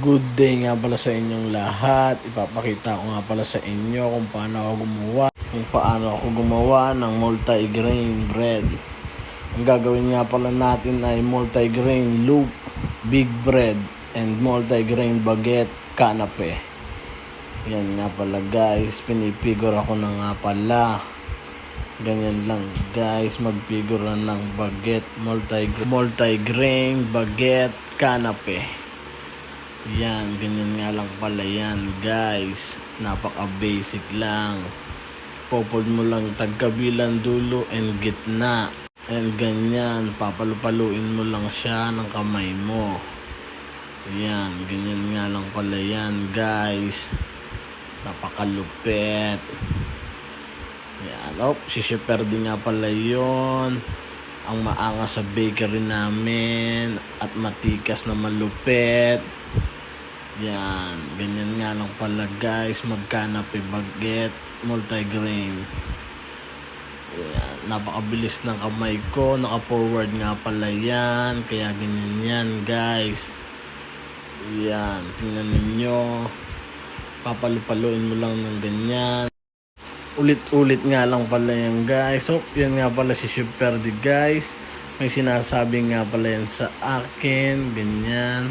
Good day nga pala sa inyong lahat. Ipapakita ko nga pala sa inyo kung paano ako gumawa ng multi-grain bread. Ang gagawin nga pala natin ay multi-grain loaf, big bread, and multi-grain baguette kanape. Yan nga pala guys, pinipigure ako na nga pala. Ganyan lang guys, magfigure ng baguette, multi-grain baguette kanape. Yan, ganyan nga lang pala yan guys. Napaka basic lang. Popod mo lang tagkabilang dulo and gitna. And ganyan, papalupaluin mo lang siya ng kamay mo. Yan, ganyan nga lang pala yan guys. Napakalupit. Yan, si Shepherd nga pala yon. Ang maangas sa bakery namin at matikas na malupit. Yan, ganyan nga lang pala guys, magkanape baguette, multigrain. Yan, napakabilis ng kamay ko, naka-forward nga pala yan, kaya ganyan yan guys. Yan, tingnan ninyo, papalupaluin mo lang ng ganyan. Ulit-ulit nga lang pala yan guys. So, yan nga pala si Shepherd guys. May sinasabi nga pala yan sa akin, ganyan.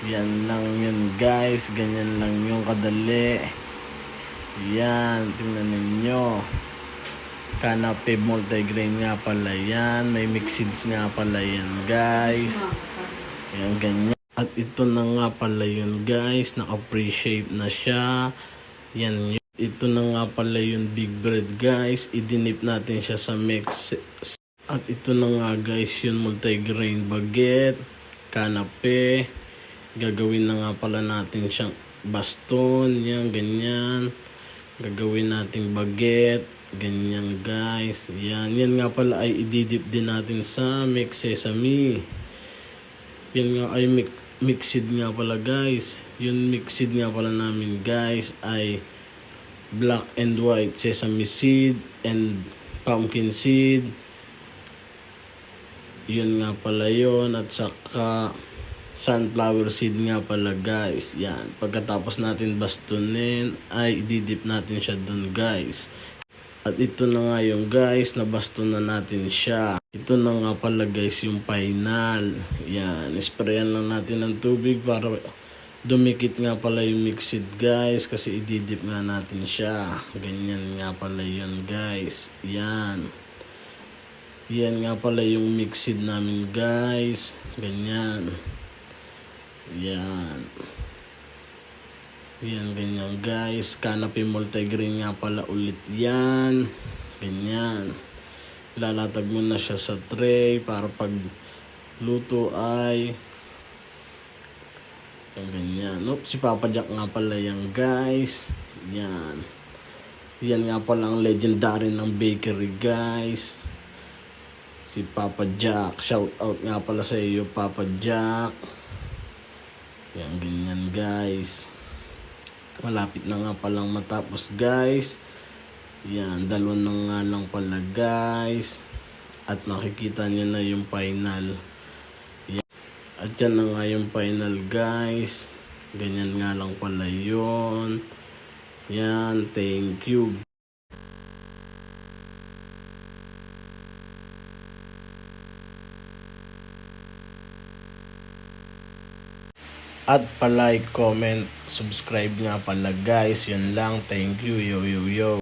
Yan lang yun guys, ganyan lang yung kadali. Yan, tingnan ninyo. Kanape multigrain nga pala yan. May mixeds nga pala yan guys. Yan, ganyan. At ito na nga pala yun guys, naka-pre-shape na siya. Yan yun. Ito na nga pala yung big bread guys. Idinip natin siya sa mix. At ito na nga guys yung multigrain baguette, kanape. Gagawin na nga pala natin siyang baston, yan, ganyan. Gagawin natin baguette, ganyan guys. Yan nga pala ay ididip din natin sa mix sesame. Yan nga ay mixed nga pala guys. Yung mixed nga pala namin guys ay black and white sesame seed and pumpkin seed. Yun nga pala yun, at saka sunflower seed nga pala guys. Yan, pagkatapos natin bastonin ay ididip natin siya dun guys. At ito na nga yung guys, nabaston na natin siya. Ito na nga pala guys yung final. Yan, sprayan lang natin ng tubig para dumikit nga pala yung mixed guys, kasi ididip nga natin siya. Ganyan nga pala yun guys. Yan nga pala yung mixed namin guys. Ganyan. Yan, ganyan guys. Kanape multigrain nga pala ulit yan. Ganyan. Lalatag mo na siya sa tray para pag luto ay ganyan. Si Papa Jack nga pala yan guys. Yan nga pala ang legendary ng bakery guys, si Papa Jack. Shout out nga pala sa iyo Papa Jack. Yan, ganyan guys. Malapit na nga palang matapos guys. Yan, dalawa na nga lang pala guys. At nakikita nyo na yung final. Yan. At yan na nga yung final guys. Ganyan nga lang pala yun. Yan, thank you. At pa-like, comment, subscribe nga pala guys. Yun lang. Thank you. Yo.